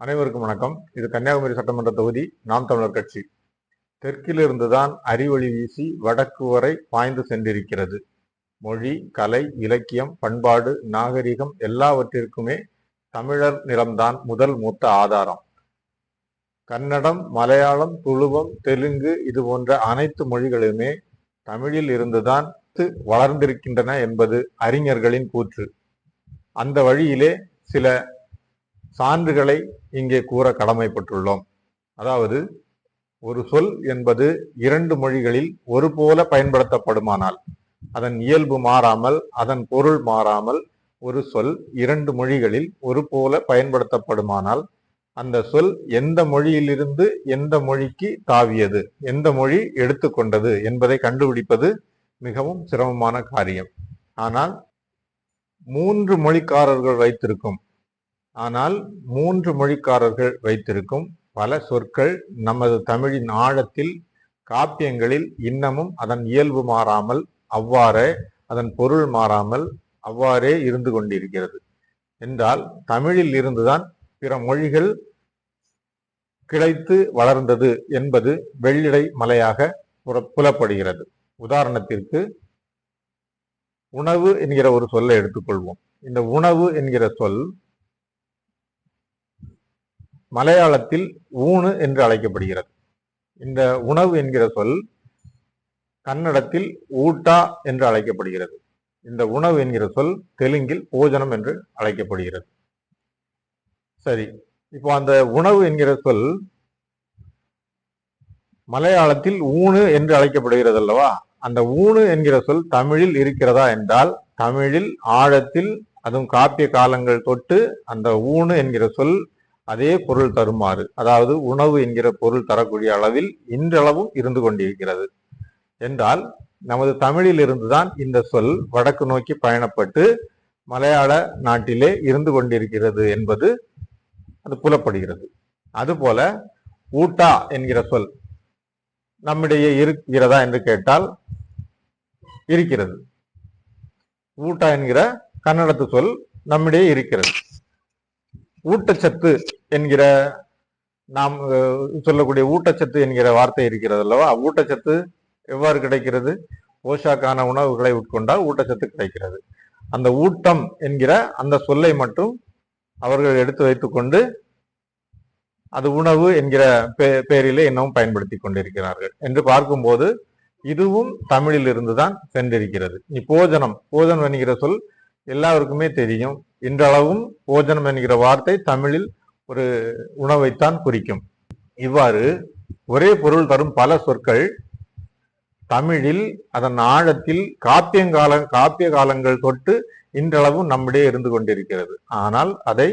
அனைவருக்கும் வணக்கம். இது கன்னியாகுமரி சட்டமன்ற தொகுதி நாம் தமிழர் கட்சி. தெற்கிலிருந்துதான் அறிவொளி வீசி வடக்கு வரை பாய்ந்து சென்றிருக்கிறது. மொழி, கலை, இலக்கியம், பண்பாடு, நாகரிகம் எல்லாவற்றிற்குமே தமிழர் நிலம்தான் முதல் மூத்த ஆதாரம். கன்னடம், மலையாளம், துளுவம், தெலுங்கு இது போன்ற அனைத்து மொழிகளுமே தமிழில் இருந்துதான் வளர்ந்திருக்கின்றன என்பது அறிஞர்களின் கூற்று. அந்த வழியிலே சில சான்றுகளை இங்கே கூற கடமைப்பட்டுள்ளோம். அதாவது, ஒரு சொல் என்பது இரண்டு மொழிகளில் ஒரு போல பயன்படுத்தப்படுமானால், அதன் இயல்பு மாறாமல், அதன் பொருள் மாறாமல் ஒரு சொல் இரண்டு மொழிகளில் ஒரு போல பயன்படுத்தப்படுமானால், அந்த சொல் எந்த மொழியிலிருந்து எந்த மொழிக்கு தாவியது, எந்த மொழி எடுத்துக்கொண்டது என்பதை கண்டுபிடிப்பது மிகவும் சிரமமான காரியம். ஆனால் மூன்று மொழிக்காரர்கள் வைத்திருக்கும் பல சொற்கள் நமது தமிழின் ஆழத்தில், காப்பியங்களில் இன்னமும் அதன் இயல்பு மாறாமல், அவ்வாறே அதன் பொருள் மாறாமல் அவ்வாறே இருந்து கொண்டிருக்கிறது என்றால், தமிழில் இருந்துதான் பிற மொழிகள் கிளைத்து வளர்ந்தது என்பது வெள்ளிடை மலையாக புலப்படுகிறது. உதாரணத்திற்கு, உணவு என்கிற ஒரு சொல்லை எடுத்துக்கொள்வோம். இந்த உணவு என்கிற சொல் மலையாளத்தில் ஊணு என்று அழைக்கப்படுகிறது. இந்த உணவு என்கிற சொல் கன்னடத்தில் ஊட்டா என்று அழைக்கப்படுகிறது. இந்த உணவு என்கிற சொல் தெலுங்கில் போஜனம் என்று அழைக்கப்படுகிறது. சரி, இப்போ அந்த உணவு என்கிற சொல் மலையாளத்தில் ஊணு என்று அழைக்கப்படுகிறது அல்லவா? அந்த ஊணு என்கிற சொல் தமிழில் இருக்கிறதா என்றால், தமிழில் ஆழத்தில், அதுவும் காப்பிய காலங்கள் தொட்டு அந்த ஊணு என்கிற சொல் அதே பொருள் தருமாறு, அதாவது உணவு என்கிற பொருள் தரக்கூடிய அளவில் இன்றளவும் இருந்து கொண்டிருக்கிறது என்றால், நமது தமிழில் இருந்துதான் இந்த சொல் வடக்கு நோக்கி பயணப்பட்டு மலையாள நாட்டிலே இருந்து கொண்டிருக்கிறது என்பது அது புலப்படுகிறது. அதுபோல ஊட்டா என்கிற சொல் நம்மிடையே இருக்கிறதா என்று கேட்டால் இருக்கிறது. ஊட்டா என்கிற கன்னடத்து சொல் நம்மிடையே இருக்கிறது. ஊட்டச்சத்து என்கிற நாம் சொல்லக்கூடிய ஊட்டச்சத்து என்கிற வார்த்தை இருக்கிறது அல்லவா? ஊட்டச்சத்து எவ்வாறு கிடைக்கிறது? போஷாக்கான உணவுகளை உட்கொண்டால் ஊட்டச்சத்து கிடைக்கிறது. அந்த ஊட்டம் என்கிற அந்த சொல்லை மட்டும் அவர்கள் எடுத்து வைத்துக்கொண்டு அது உணவு என்கிற பெயரிலே இன்னமும் பயன்படுத்தி கொண்டிருக்கிறார்கள் என்று பார்க்கும்போது, இதுவும் தமிழில் இருந்துதான் சென்றிருக்கிறது. போஜனம் என்கிற சொல் எல்லாருக்குமே தெரியும். இன்றளவும் போஜனம் என்கிற வார்த்தை தமிழில் ஒரு உணவைத்தான் குறிக்கும். இவ்வாறு ஒரே பொருள் தரும் பல சொற்கள் தமிழில் அதன் ஆழத்தில் காப்பிய காலங்கள் தொட்டு இன்றளவும் நம்மிடையே இருந்து கொண்டிருக்கிறது. ஆனால் அதை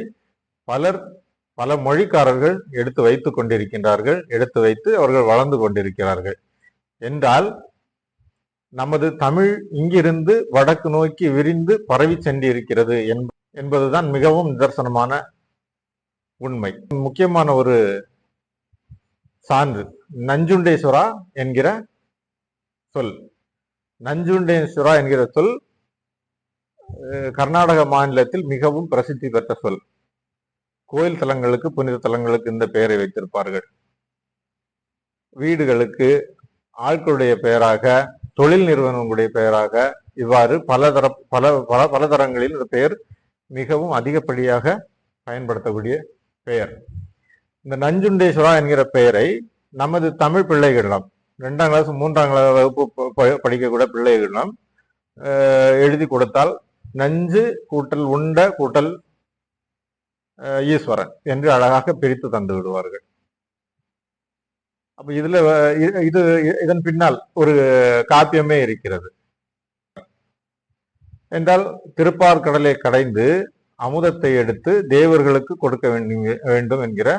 பல மொழிக்காரர்கள் எடுத்து வைத்துக் கொண்டிருக்கின்றார்கள். எடுத்து வைத்து அவர்கள் வளர்ந்து கொண்டிருக்கிறார்கள் என்றால், நமது தமிழ் இங்கிருந்து வடக்கு நோக்கி விரிந்து பரவி சென்றிருக்கிறது என்பதுதான் மிகவும் நிதர்சனமான உண்மை. முக்கியமான ஒரு சான்று நஞ்சுண்டேஸ்வரா என்கிற சொல். நஞ்சுண்டேஸ்வரா என்கிற சொல் கர்நாடக மாநிலத்தில் மிகவும் பிரசித்தி பெற்ற சொல். கோயில் தலங்களுக்கு, புனித தலங்களுக்கு இந்த பெயரை வைத்திருப்பார்கள். வீடுகளுக்கு, ஆட்களுடைய பெயராக, தொழில் நிறுவனங்களுடைய பெயராக, இவ்வாறு பல தரங்களில் இந்த பெயர் மிகவும் அதிகப்படியாக பயன்படுத்தக்கூடிய பெயர். இந்த நஞ்சுண்டேஸ்வரா என்கிற பெயரை நமது தமிழ் பிள்ளைகளிடம் 2ஆம் கிளாஸ் 3ஆம் வகுப்பு படிக்கக்கூடிய பிள்ளைகளிடம் எழுதி கொடுத்தால், நஞ்சு கூட்டல் உண்ட கூட்டல் ஈஸ்வரன் என்று அழகாக பிரித்து தந்து விடுவார்கள். அப்ப இதன் பின்னால் ஒரு காப்பியமே இருக்கிறது என்றால், திருப்பார்கடலை கடைந்து அமுதத்தை எடுத்து தேவர்களுக்கு கொடுக்க வேண்டும் என்கிற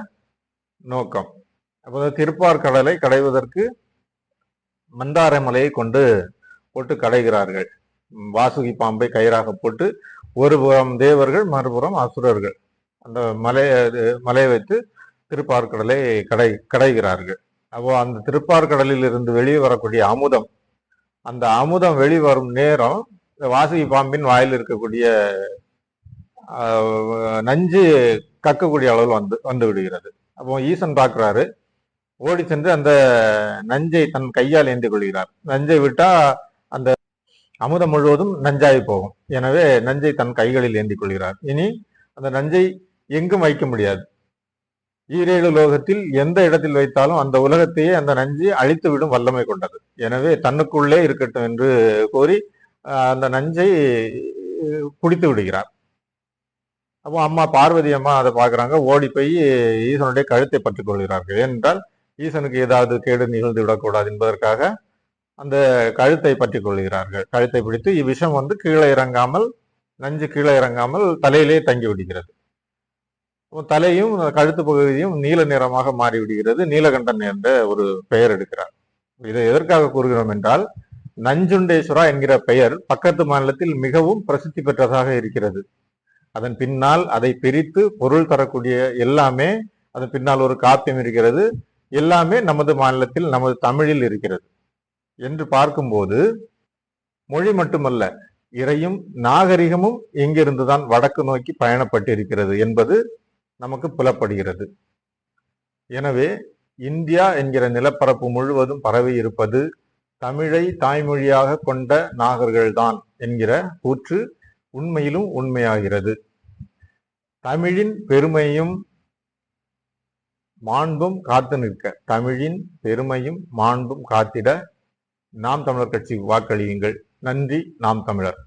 நோக்கம். அப்போ திருப்பார்கடலை கடைவதற்கு மந்தார மலையை போட்டு கடைகிறார்கள். வாசுகி பாம்பை கயிறாக போட்டு ஒரு புறம் தேவர்கள், மறுபுறம் அசுரர்கள் அந்த மலையை வைத்து திருப்பார்கடலை கடைகிறார்கள். அப்போ அந்த திருப்பார்கடலில் இருந்து வெளியே வரக்கூடிய அமுதம், அந்த அமுதம் வெளிவரும் நேரம் வாசுகி பாம்பின் வாயில் இருக்கக்கூடிய நஞ்சு கக்கக்கூடிய அளவில் வந்து விடுகிறது. அப்போ ஈசன் பார்க்கிறாரு, ஓடி சென்று அந்த நஞ்சை தன் கையால் ஏந்தி கொள்கிறார். நஞ்சை விட்டா அந்த அமுதம் முழுவதும் நஞ்சாய் போகும். எனவே நஞ்சை தன் கைகளில் ஏந்தி கொள்கிறார். இனி அந்த நஞ்சை எங்கும் வைக்க முடியாது. ஈரேழு லோகத்தில் எந்த இடத்தில் வைத்தாலும் அந்த உலகத்தையே அந்த நஞ்சு அழித்து விடும் வல்லமை கொண்டது. எனவே தன்னுக்குள்ளே இருக்கட்டும் என்று கோரி அந்த நஞ்சை குடித்து விடுகிறார். அப்போ அம்மா பார்வதி அம்மா அதை பார்க்குறாங்க, ஓடி போய் ஈசனுடைய கழுத்தை பற்றி கொள்கிறார்கள். ஏனென்றால் ஈசனுக்கு ஏதாவது கேடு நிகழ்ந்து விடக்கூடாது என்பதற்காக அந்த கழுத்தை பற்றி கொள்கிறார்கள். கழுத்தை பிடித்து இவ்விஷம் கீழே இறங்காமல், நஞ்சு கீழே இறங்காமல் தலையிலே தங்கி விடுகிறது. தலையும் கழுத்து பகுதியும் நீல நிறமாக மாறிவிடுகிறது. நீலகண்டன் என்ற ஒரு பெயர் எடுக்கிறார். இதை எதற்காக கூறுகிறோம் என்றால், நஞ்சுண்டேஸ்வரா என்கிற பெயர் பக்கத்து மாநிலத்தில் மிகவும் பிரசித்தி பெற்றதாக இருக்கிறது. அதன் பின்னால் அதை பிரித்து பொருள் தரக்கூடிய எல்லாமே, அதன் பின்னால் ஒரு காப்பியம் இருக்கிறது, எல்லாமே நமது மாநிலத்தில், நமது தமிழில் இருக்கிறது என்று பார்க்கும்போது, மொழி மட்டுமல்ல, இறையும் நாகரிகமும் எங்கிருந்துதான் வடக்கு நோக்கி பயணப்பட்டு இருக்கிறது என்பது நமக்கு புலப்படுகிறது. எனவே இந்தியா என்கிற நிலப்பரப்பு முழுவதும் பரவி இருப்பது தமிழை தாய்மொழியாக கொண்ட நாகர்கள்தான் என்கிற கூற்று உண்மையிலும் உண்மையாகிறது. தமிழின் பெருமையும் மாண்பும் காத்து நிற்க, தமிழின் பெருமையும் மாண்பும் காத்திட நாம் தமிழர் கட்சி வாக்களியுங்கள். நன்றி. நாம் தமிழர்.